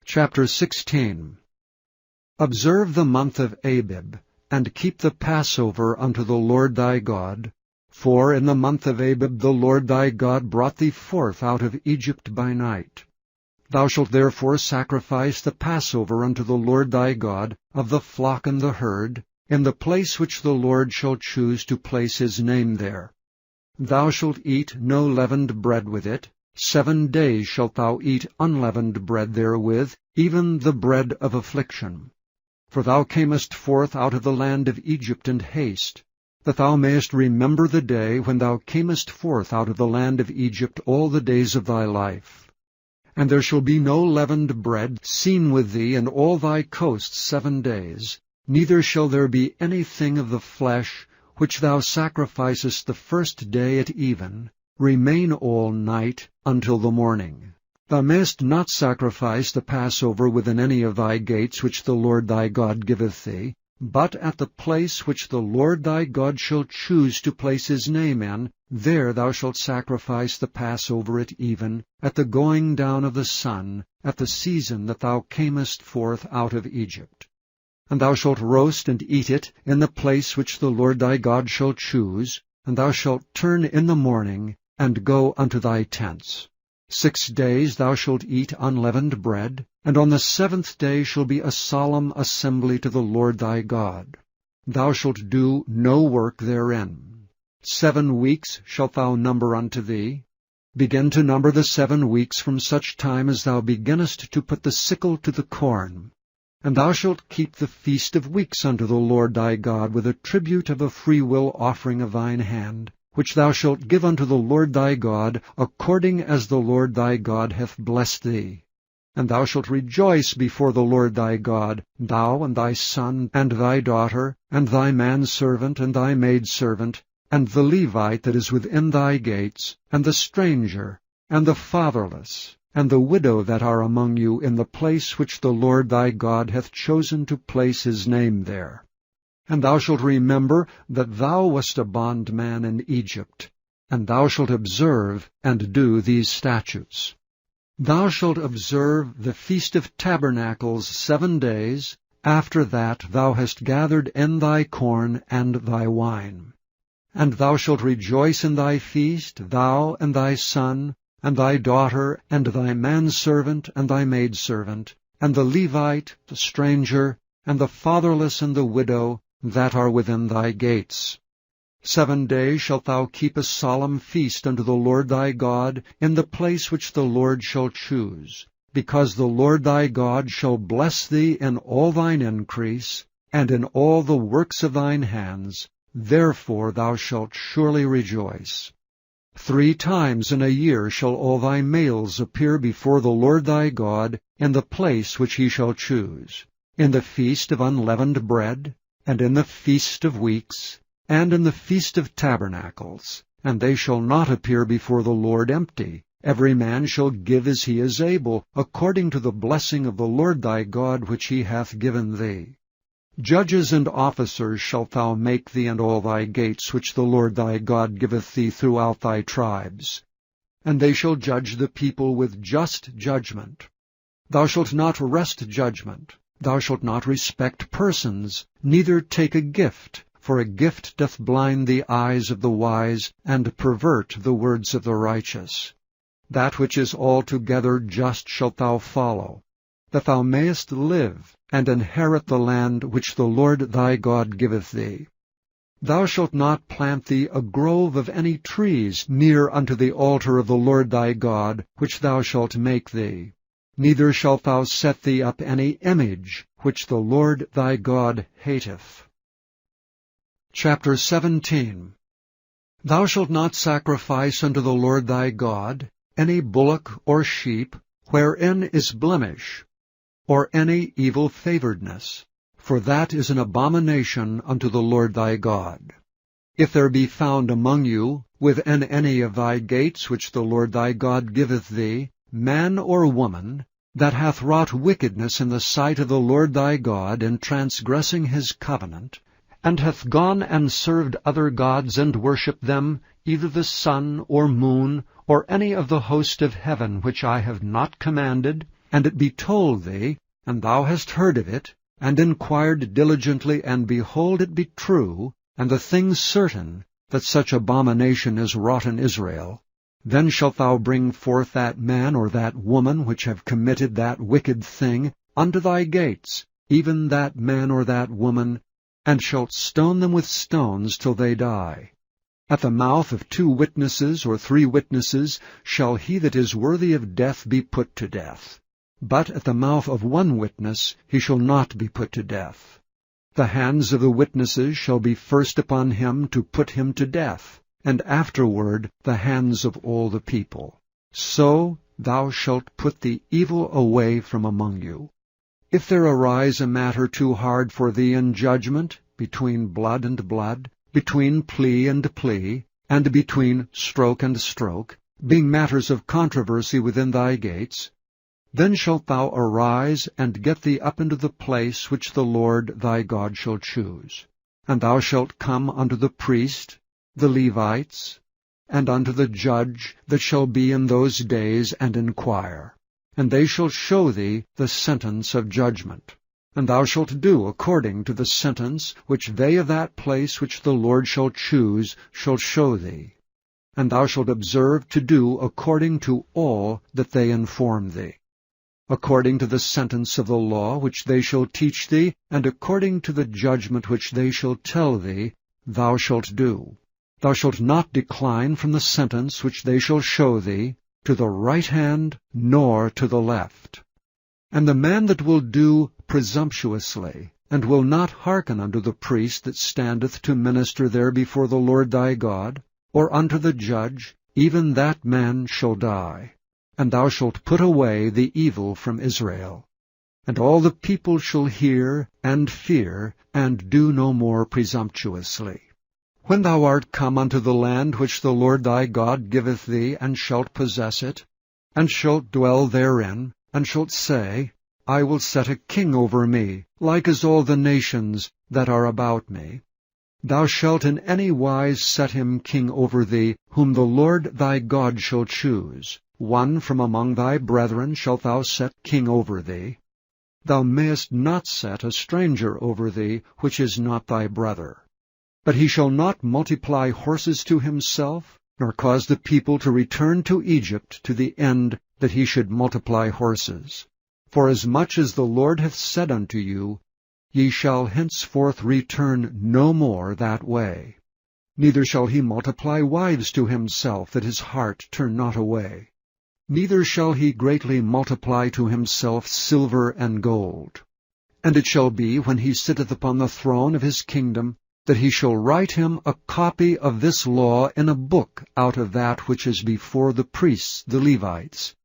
Chapter 16. Observe the month of Abib, and keep the Passover unto the Lord thy God. For in the month of Abib the Lord thy God brought thee forth out of Egypt by night. Thou shalt therefore sacrifice the Passover unto the Lord thy God of the flock and the herd, in the place which the Lord shall choose to place his name there. Thou shalt eat no leavened bread with it. 7 days shalt thou eat unleavened bread therewith, even the bread of affliction. For thou camest forth out of the land of Egypt in haste, that thou mayest remember the day when thou camest forth out of the land of Egypt all the days of thy life. And there shall be no leavened bread seen with thee in all thy coasts 7 days, neither shall there be anything of the flesh which thou sacrificest the first day at even, remain all night until the morning. Thou mayest not sacrifice the Passover within any of thy gates which the Lord thy God giveth thee, but at the place which the Lord thy God shall choose to place his name in, there thou shalt sacrifice the Passover at even, at the going down of the sun, at the season that thou camest forth out of Egypt. And thou shalt roast and eat it in the place which the Lord thy God shall choose, and thou shalt turn in the morning, and go unto thy tents. 6 days thou shalt eat unleavened bread, and on the 7th day shall be a solemn assembly to the Lord thy God. Thou shalt do no work therein. 7 weeks shalt thou number unto thee. Begin to number the 7 weeks from such time as thou beginnest to put the sickle to the corn. And thou shalt keep the feast of weeks unto the Lord thy God with a tribute of a freewill offering of thine hand, which thou shalt give unto the Lord thy God, according as the Lord thy God hath blessed thee. And thou shalt rejoice before the Lord thy God, thou and thy son, and thy daughter, and thy manservant, and thy maidservant, and the Levite that is within thy gates, and the stranger, and the fatherless, and the widow that are among you in the place which the Lord thy God hath chosen to place his name there. And thou shalt remember that thou wast a bondman in Egypt, and thou shalt observe and do these statutes. Thou shalt observe the Feast of Tabernacles 7 days, after that thou hast gathered in thy corn and thy wine. And thou shalt rejoice in thy feast, thou and thy son, and thy daughter, and thy manservant, and thy maidservant, and the Levite, the stranger, and the fatherless and the widow, that are within thy gates. 7 days shalt thou keep a solemn feast unto the Lord thy God in the place which the Lord shall choose, because the Lord thy God shall bless thee in all thine increase, and in all the works of thine hands, therefore thou shalt surely rejoice. 3 times in a year shall all thy males appear before the Lord thy God in the place which he shall choose, in the feast of unleavened bread, and in the feast of weeks, and in the feast of tabernacles, and they shall not appear before the Lord empty. Every man shall give as he is able, according to the blessing of the Lord thy God which he hath given thee. Judges and officers shalt thou make thee in all thy gates which the Lord thy God giveth thee throughout thy tribes. And they shall judge the people with just judgment. Thou shalt not wrest judgment. Thou shalt not respect persons, neither take a gift, for a gift doth blind the eyes of the wise, and pervert the words of the righteous. That which is altogether just shalt thou follow, that thou mayest live, and inherit the land which the Lord thy God giveth thee. Thou shalt not plant thee a grove of any trees near unto the altar of the Lord thy God, which thou shalt make thee. Neither shalt thou set thee up any image, which the Lord thy God hateth. Chapter 17. Thou shalt not sacrifice unto the Lord thy God any bullock or sheep, wherein is blemish, or any evil-favoredness, for that is an abomination unto the Lord thy God. If there be found among you, within any of thy gates which the Lord thy God giveth thee, man or woman, that hath wrought wickedness in the sight of the Lord thy God in transgressing his covenant, and hath gone and served other gods and worshipped them, either the sun or moon, or any of the host of heaven which I have not commanded, and it be told thee, and thou hast heard of it, and inquired diligently, and behold, it be true, and the thing certain, that such abomination is wrought in Israel, then shalt thou bring forth that man or that woman which have committed that wicked thing unto thy gates, even that man or that woman, and shalt stone them with stones till they die. At the mouth of 2 witnesses or 3 witnesses shall he that is worthy of death be put to death. But at the mouth of 1 witness he shall not be put to death. The hands of the witnesses shall be first upon him to put him to death, and afterward the hands of all the people. So thou shalt put the evil away from among you. If there arise a matter too hard for thee in judgment, between blood and blood, between plea and plea, and between stroke and stroke, being matters of controversy within thy gates, then shalt thou arise and get thee up into the place which the Lord thy God shall choose. And thou shalt come unto the priest, the Levites, and unto the judge that shall be in those days, and inquire. And they shall show thee the sentence of judgment. And thou shalt do according to the sentence which they of that place which the Lord shall choose shall show thee. And thou shalt observe to do according to all that they inform thee, according to the sentence of the law which they shall teach thee, and according to the judgment which they shall tell thee, thou shalt do. Thou shalt not decline from the sentence which they shall show thee, to the right hand nor to the left. And the man that will do presumptuously, and will not hearken unto the priest that standeth to minister there before the Lord thy God, or unto the judge, even that man shall die. And thou shalt put away the evil from Israel. And all the people shall hear and fear, and do no more presumptuously. When thou art come unto the land which the Lord thy God giveth thee, and shalt possess it, and shalt dwell therein, and shalt say, I will set a king over me, like as all the nations that are about me. Thou shalt in any wise set him king over thee, whom the Lord thy God shall choose. One from among thy brethren shalt thou set king over thee. Thou mayest not set a stranger over thee, which is not thy brother. But he shall not multiply horses to himself, nor cause the people to return to Egypt to the end that he should multiply horses. For as much as the Lord hath said unto you, ye shall henceforth return no more that way. Neither shall he multiply wives to himself, that his heart turn not away. Neither shall he greatly multiply to himself silver and gold. And it shall be, when he sitteth upon the throne of his kingdom, that he shall write him a copy of this law in a book out of that which is before the priests, the Levites.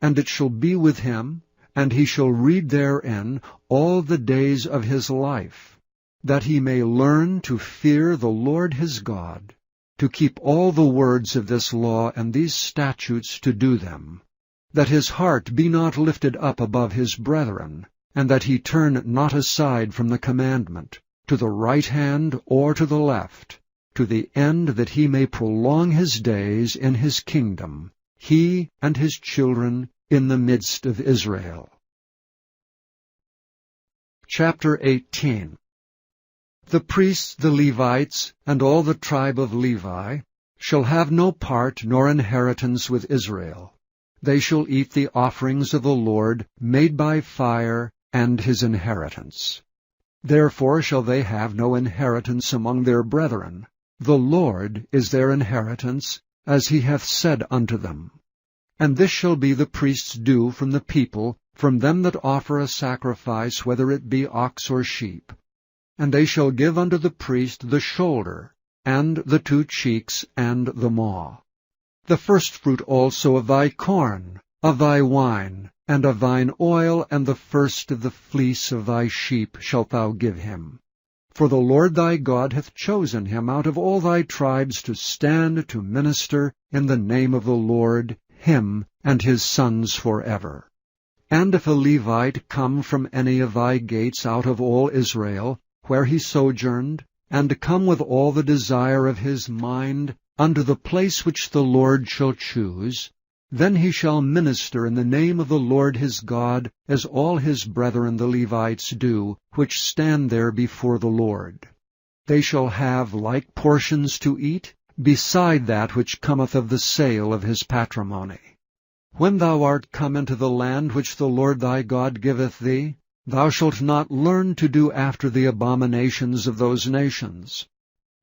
And it shall be with him, and he shall read therein all the days of his life, that he may learn to fear the Lord his God, to keep all the words of this law and these statutes to do them, that his heart be not lifted up above his brethren, and that he turn not aside from the commandment, to the right hand or to the left, to the end that he may prolong his days in his kingdom, he and his children in the midst of Israel. Chapter 18. The priests, the Levites, and all the tribe of Levi, shall have no part nor inheritance with Israel. They shall eat the offerings of the Lord made by fire, and his inheritance. Therefore shall they have no inheritance among their brethren. The Lord is their inheritance, as he hath said unto them. And this shall be the priest's due from the people, from them that offer a sacrifice, whether it be ox or sheep. And they shall give unto the priest the shoulder, and the 2 cheeks, and the maw. The firstfruit also of thy corn, of thy wine, and of thine oil, and the first of the fleece of thy sheep shalt thou give him. For the Lord thy God hath chosen him out of all thy tribes to stand to minister in the name of the Lord, him and his sons forever. And if a Levite come from any of thy gates out of all Israel, where he sojourned, and come with all the desire of his mind unto the place which the Lord shall choose, Then he shall minister in the name of the Lord his God, as all his brethren the Levites do, which stand there before the Lord. They shall have like portions to eat, beside that which cometh of the sale of his patrimony. When thou art come into the land which the Lord thy God giveth thee, thou shalt not learn to do after the abominations of those nations.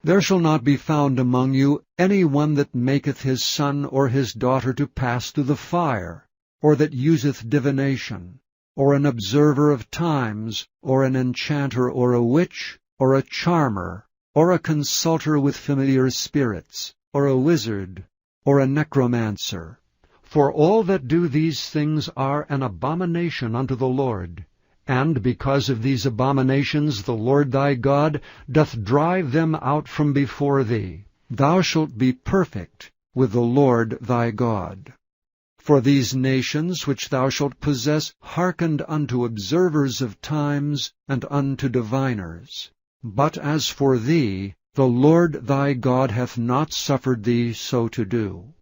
There shall not be found among you any one that maketh his son or his daughter to pass through the fire, or that useth divination, or an observer of times, or an enchanter, or a witch, or a charmer, or a consulter with familiar spirits, or a wizard, or a necromancer. For all that do these things are an abomination unto the Lord. And because of these abominations the Lord thy God doth drive them out from before thee. Thou shalt be perfect with the Lord thy God. For these nations which thou shalt possess hearkened unto observers of times and unto diviners. But as for thee, the Lord thy God hath not suffered thee so to do.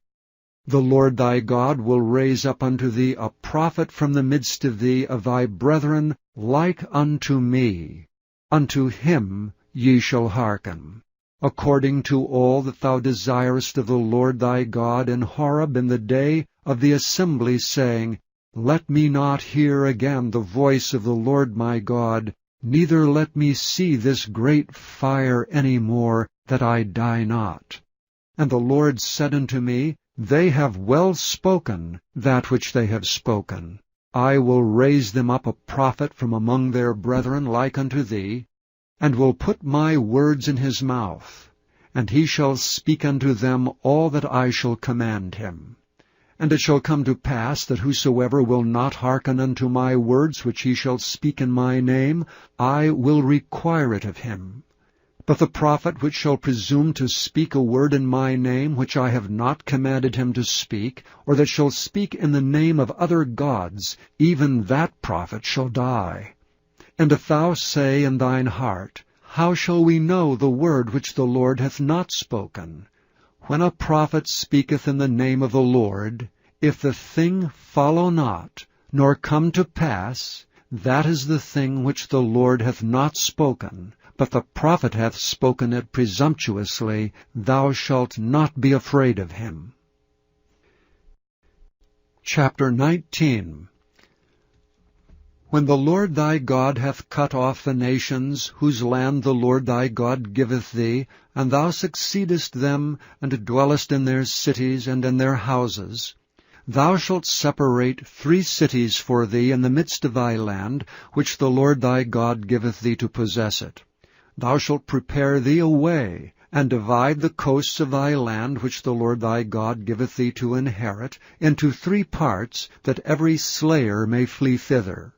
The Lord thy God will raise up unto thee a prophet from the midst of thee of thy brethren, like unto me. Unto him ye shall hearken, according to all that thou desirest of the Lord thy God in Horeb in the day of the assembly, saying, Let me not hear again the voice of the Lord my God, neither let me see this great fire any more, that I die not. And the Lord said unto me, They have well spoken that which they have spoken. I will raise them up a prophet from among their brethren like unto thee, and will put my words in his mouth, and he shall speak unto them all that I shall command him. And it shall come to pass that whosoever will not hearken unto my words which he shall speak in my name, I will require it of him. But the prophet which shall presume to speak a word in my name which I have not commanded him to speak, or that shall speak in the name of other gods, even that prophet shall die. And if thou say in thine heart, How shall we know the word which the Lord hath not spoken? When a prophet speaketh in the name of the Lord, if the thing follow not, nor come to pass, that is the thing which the Lord hath not spoken, but the prophet hath spoken it presumptuously, thou shalt not be afraid of him. Chapter 19. When the Lord thy God hath cut off the nations, whose land the Lord thy God giveth thee, and thou succeedest them, and dwellest in their cities and in their houses, thou shalt separate 3 cities for thee in the midst of thy land, which the Lord thy God giveth thee to possess it. Thou shalt prepare thee a way, and divide the coasts of thy land which the Lord thy God giveth thee to inherit, into 3 parts, that every slayer may flee thither.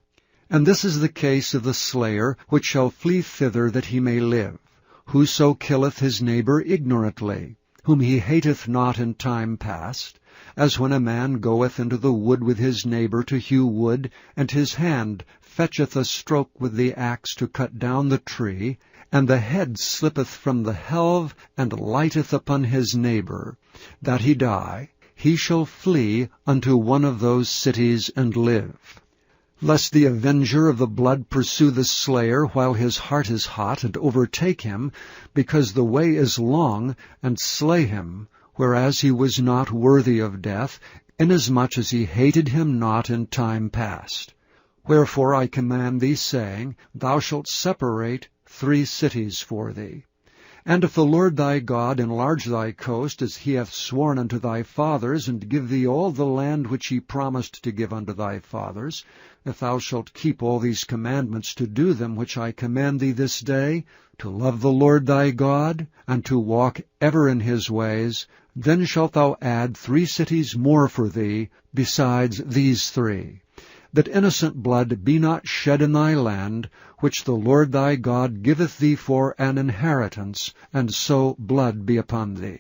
And this is the case of the slayer, which shall flee thither that he may live. Whoso killeth his neighbor ignorantly, whom he hateth not in time past, as when a man goeth into the wood with his neighbor to hew wood, and his hand fetcheth a stroke with the axe to cut down the tree, and the head slippeth from the helve, and lighteth upon his neighbor, that he die, he shall flee unto one of those cities and live. Lest the avenger of the blood pursue the slayer while his heart is hot, and overtake him, because the way is long, and slay him, whereas he was not worthy of death, inasmuch as he hated him not in time past. Wherefore I command thee, saying, Thou shalt separate 3 cities for thee. And if the Lord thy God enlarge thy coast, as he hath sworn unto thy fathers, and give thee all the land which he promised to give unto thy fathers, if thou shalt keep all these commandments to do them which I command thee this day, to love the Lord thy God, and to walk ever in his ways, then shalt thou add 3 cities more for thee, besides these 3, that innocent blood be not shed in thy land, which the Lord thy God giveth thee for an inheritance, and so blood be upon thee.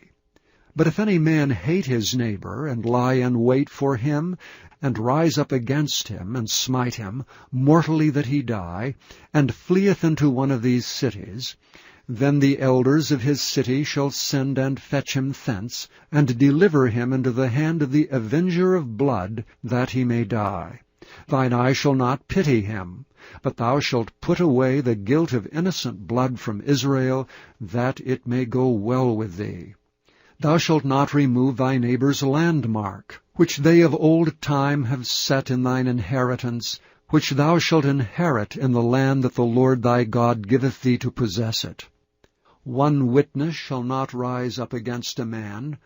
But if any man hate his neighbor, and lie in wait for him, and rise up against him, and smite him, mortally that he die, and fleeth into one of these cities, Then the elders of his city shall send and fetch him thence, and deliver him into the hand of the avenger of blood, that he may die. Thine eye shall not pity him, but thou shalt put away the guilt of innocent blood from Israel, that it may go well with thee. Thou shalt not remove thy neighbour's landmark, which they of old time have set in thine inheritance, which thou shalt inherit in the land that the Lord thy God giveth thee to possess it. One witness shall not rise up against a man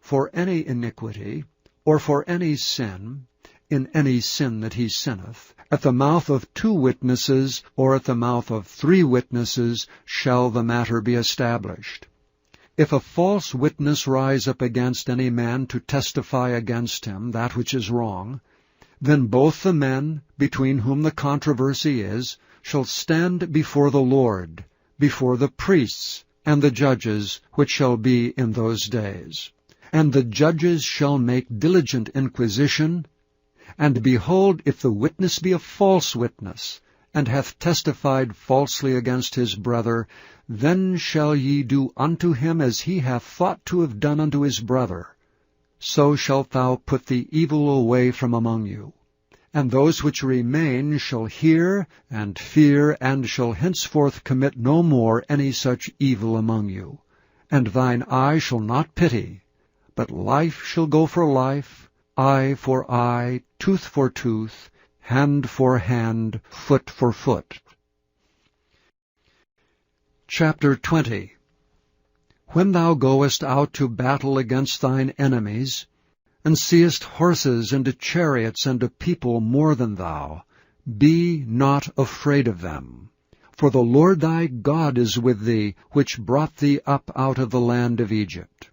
for any iniquity, or for any sin, in any sin that he sinneth. At the mouth of 2 witnesses, or at the mouth of 3 witnesses, shall the matter be established. If a false witness rise up against any man to testify against him that which is wrong, then both the men, between whom the controversy is, shall stand before the Lord, before the priests and the judges which shall be in those days. And the judges shall make diligent inquisition, and behold, if the witness be a false witness, and hath testified falsely against his brother, then shall ye do unto him as he hath thought to have done unto his brother. So shalt thou put the evil away from among you. And those which remain shall hear and fear, and shall henceforth commit no more any such evil among you. And thine eye shall not pity, but life shall go for life, eye for eye, tooth for tooth, hand for hand, foot for foot. Chapter 20. When thou goest out to battle against thine enemies, and seest horses and chariots and a people more than thou, be not afraid of them. For the Lord thy God is with thee, which brought thee up out of the land of Egypt.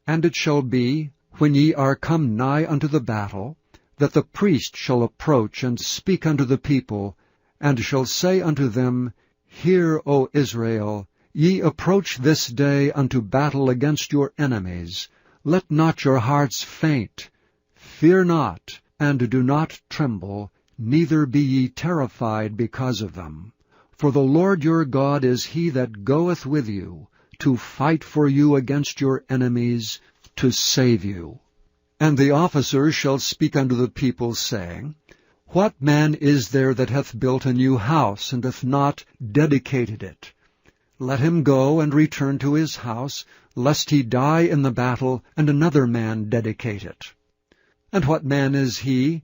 And it shall be, when ye are come nigh unto the battle, that the priest shall approach and speak unto the people, and shall say unto them, Hear, O Israel, ye approach this day unto battle against your enemies. Let not your hearts faint. Fear not, and do not tremble, neither be ye terrified because of them. For the Lord your God is he that goeth with you, to fight for you against your enemies, to save you. And the officers shall speak unto the people, saying, What man is there that hath built a new house, and hath not dedicated it? Let him go and return to his house, lest he die in the battle, and another man dedicate it. And what man is he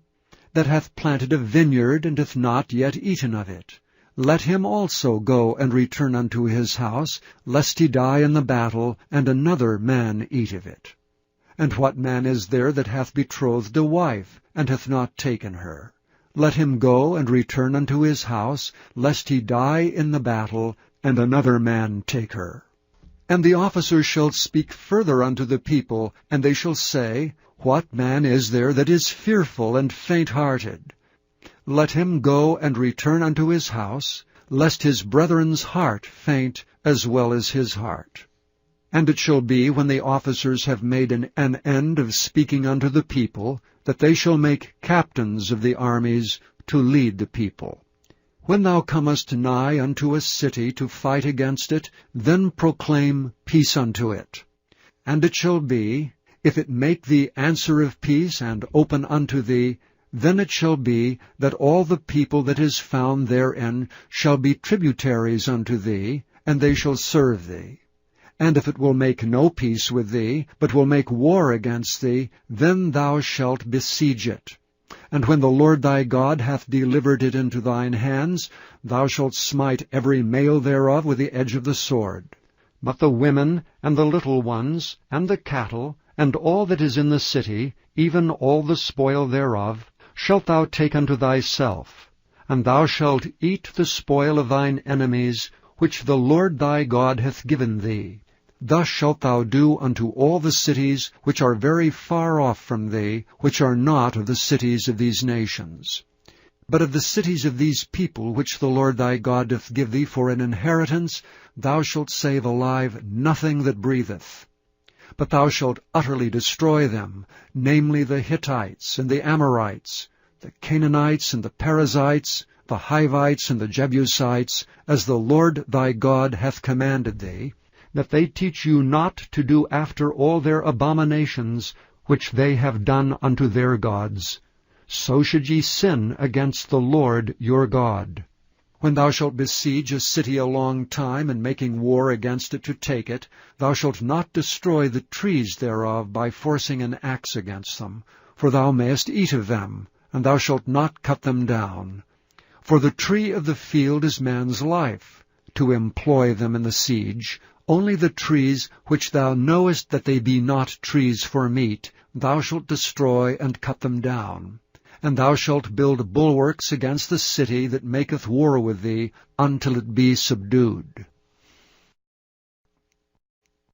that hath planted a vineyard, and hath not yet eaten of it? Let him also go and return unto his house, lest he die in the battle, and another man eat of it. And what man is there that hath betrothed a wife, and hath not taken her? Let him go and return unto his house, lest he die in the battle, and another man take her. And the officers shall speak further unto the people, and they shall say, What man is there that is fearful and faint-hearted? Let him go and return unto his house, lest his brethren's heart faint as well as his heart. And it shall be, when the officers have made an end of speaking unto the people, that they shall make captains of the armies to lead the people. When thou comest nigh unto a city to fight against it, then proclaim peace unto it. And it shall be, if it make thee answer of peace, and open unto thee, then it shall be that all the people that is found therein shall be tributaries unto thee, and they shall serve thee. And if it will make no peace with thee, but will make war against thee, then thou shalt besiege it. And when the Lord thy God hath delivered it into thine hands, thou shalt smite every male thereof with the edge of the sword. But the women, and the little ones, and the cattle, and all that is in the city, even all the spoil thereof, shalt thou take unto thyself. And thou shalt eat the spoil of thine enemies, which the Lord thy God hath given thee. Thus shalt thou do unto all the cities which are very far off from thee, which are not of the cities of these nations. But of the cities of these people which the Lord thy God doth give thee for an inheritance, thou shalt save alive nothing that breatheth. But thou shalt utterly destroy them, namely the Hittites, and the Amorites, the Canaanites, and the Perizzites, the Hivites and the Jebusites, as the Lord thy God hath commanded thee, that they teach you not to do after all their abominations which they have done unto their gods. So should ye sin against the Lord your God. When thou shalt besiege a city a long time, and making war against it to take it, thou shalt not destroy the trees thereof by forcing an axe against them, for thou mayest eat of them, and thou shalt not cut them down. For the tree of the field is man's life, to employ them in the siege. Only the trees which thou knowest that they be not trees for meat, thou shalt destroy and cut them down. And thou shalt build bulwarks against the city that maketh war with thee, until it be subdued.